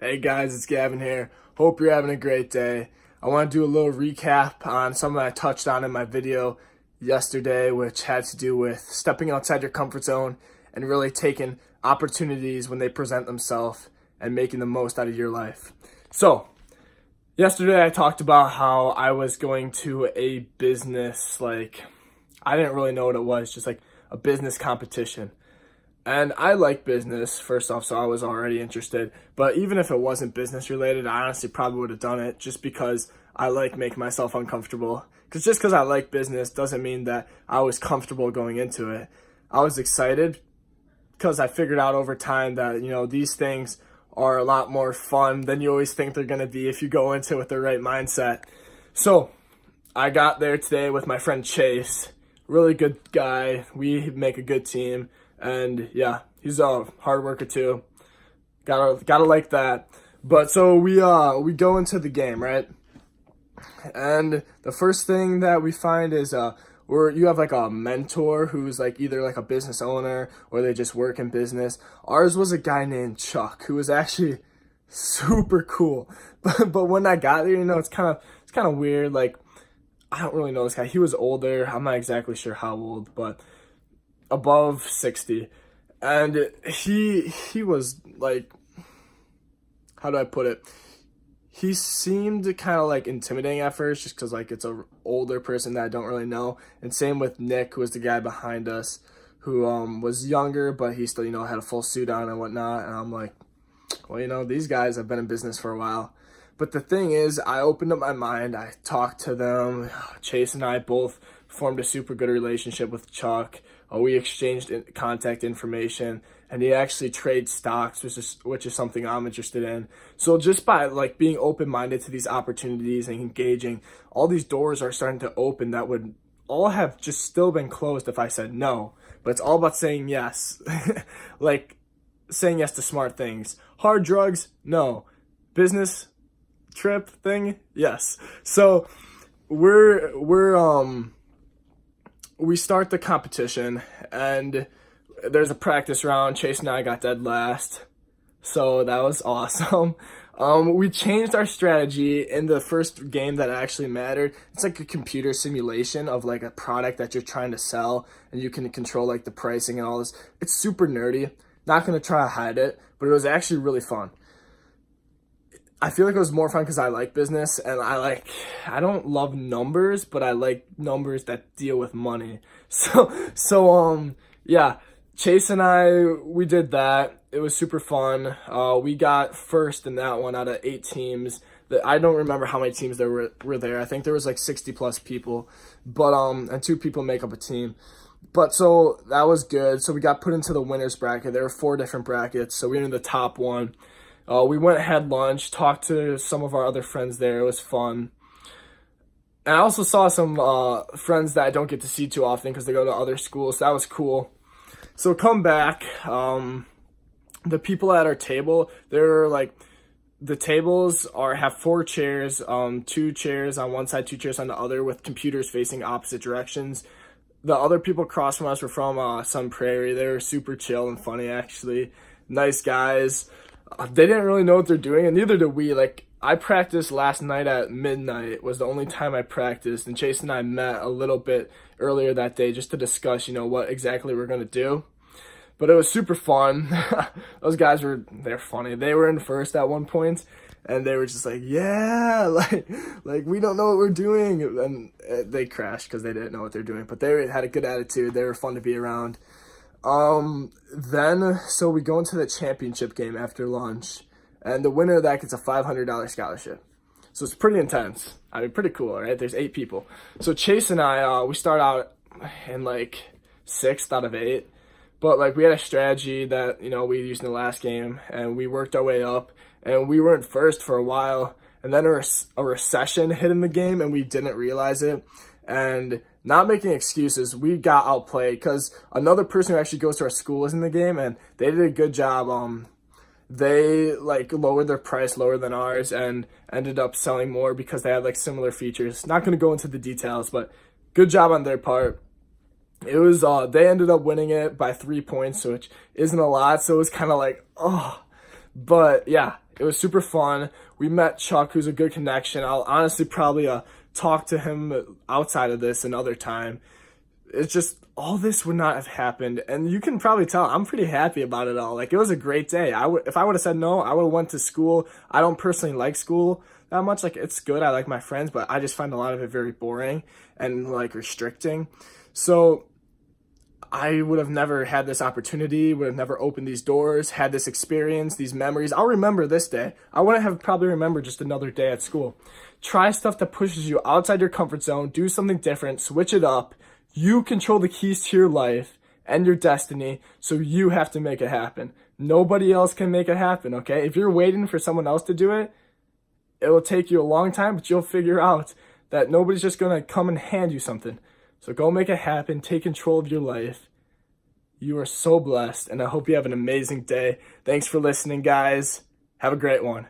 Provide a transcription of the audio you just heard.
Hey guys, it's Gavin here. Hope you're having a great day. I want to do a little recap on something I touched on in my video yesterday, which had to do with stepping outside your comfort zone and really taking opportunities when they present themselves and making the most out of your life. So, yesterday I talked about how I was going to a business, I didn't really know what it was, just like a business competition. And I like business, first off, so I was already interested. But even if it wasn't business related, I honestly probably would have done it just because I like making myself uncomfortable. Because just because I like business doesn't mean that I was comfortable going into it. I was excited because I figured out over time that, these things are a lot more fun than you always think they're going to be if you go into it with the right mindset. So I got there today with my friend Chase. Really good guy. We make a good team. And yeah, he's a hard worker too. Gotta like that. But so we go into the game, right? And the first thing that we find is you have like a mentor who's like either like a business owner or they just work in business. Ours was a guy named Chuck who was actually super cool. But when I got there, it's kind of weird. Like, I don't really know this guy. He was older. I'm not exactly sure how old, but above 60. And he was like, how do I put it? He seemed kind of like intimidating at first just because like it's a older person that I don't really know. And same with Nick, who was the guy behind us, who was younger, but he still, had a full suit on and whatnot. And I'm like, well, these guys have been in business for a while. But the thing is, I opened up my mind. I talked to them. Chase and I both formed a super good relationship with Chuck. We exchanged contact information, and he actually trades stocks, which is something I'm interested in. So just by like being open-minded to these opportunities and engaging, all these doors are starting to open that would all have just still been closed if I said no. But it's all about saying yes. Like saying yes to smart things. Hard drugs, no. Business trip thing, yes. So we start the competition, and there's a practice round. Chase and I got dead last, so that was awesome. We changed our strategy in the first game that actually mattered. It's like a computer simulation of like a product that you're trying to sell, and you can control like the pricing and all this. It's super nerdy. Not gonna try to hide it, but it was actually really fun. I feel like it was more fun because I like business, and I don't love numbers, but I like numbers that deal with money. So yeah, Chase and we did that. It was super fun. We got first in that one out of 8 teams. I don't remember how many teams there were there. I think there was like 60 plus people, but and 2 people make up a team. But so that was good. So we got put into the winners bracket. There were 4 different brackets. So we were in the top one. We went and had lunch, talked to some of our other friends there. It was fun. And I also saw some friends that I don't get to see too often because they go to other schools. So that was cool. So come back. The people at our table, they're like, the tables have 4 chairs, 2 chairs on one side, 2 chairs on the other, with computers facing opposite directions. The other people across from us were from Sun Prairie. They were super chill and funny, actually. Nice guys. They didn't really know what they're doing, and neither did we. Like, I practiced last night at midnight, was the only time I practiced, and Chase and I met a little bit earlier that day just to discuss, what exactly we're going to do. But it was super fun. Those guys they're funny. They were in first at one point, and they were just like, yeah, like we don't know what we're doing. And they crashed because they didn't know what they're doing, but they had a good attitude. They were fun to be around. So we go into the championship game after lunch, and the winner of that gets a $500 scholarship. So it's pretty intense. I mean, pretty cool, right? There's 8 people. So Chase and I, we start out in like 6th out of 8, but like we had a strategy that, we used in the last game, and we worked our way up, and we were in first for a while, and then a recession hit in the game, and we didn't realize it. And not making excuses, we got outplayed because another person who actually goes to our school was in the game, and they did a good job. They lowered their price lower than ours and ended up selling more because they had similar features. Not going to go into the details, but good job on their part. It was they ended up winning it by 3 points, which isn't a lot, so it was kind of but yeah, It was super fun. We met Chuck, who's a good connection. I'll honestly probably talk to him outside of this another time. It's just, all this would not have happened, and you can probably tell I'm pretty happy about it all. Like, it was a great day. If I would have said no, I would have went to school. I don't personally like school that much. Like, it's good, I like my friends, but I just find a lot of it very boring and like restricting. So I would have never had this opportunity, would have never opened these doors, had this experience, these memories. I'll remember this day. I wouldn't have probably remembered just another day at school. Try stuff that pushes you outside your comfort zone. Do something different. Switch it up. You control the keys to your life and your destiny, so you have to make it happen. Nobody else can make it happen, okay? If you're waiting for someone else to do it, it will take you a long time, but you'll figure out that nobody's just going to come and hand you something. So go make it happen. Take control of your life. You are so blessed, and I hope you have an amazing day. Thanks for listening, guys. Have a great one.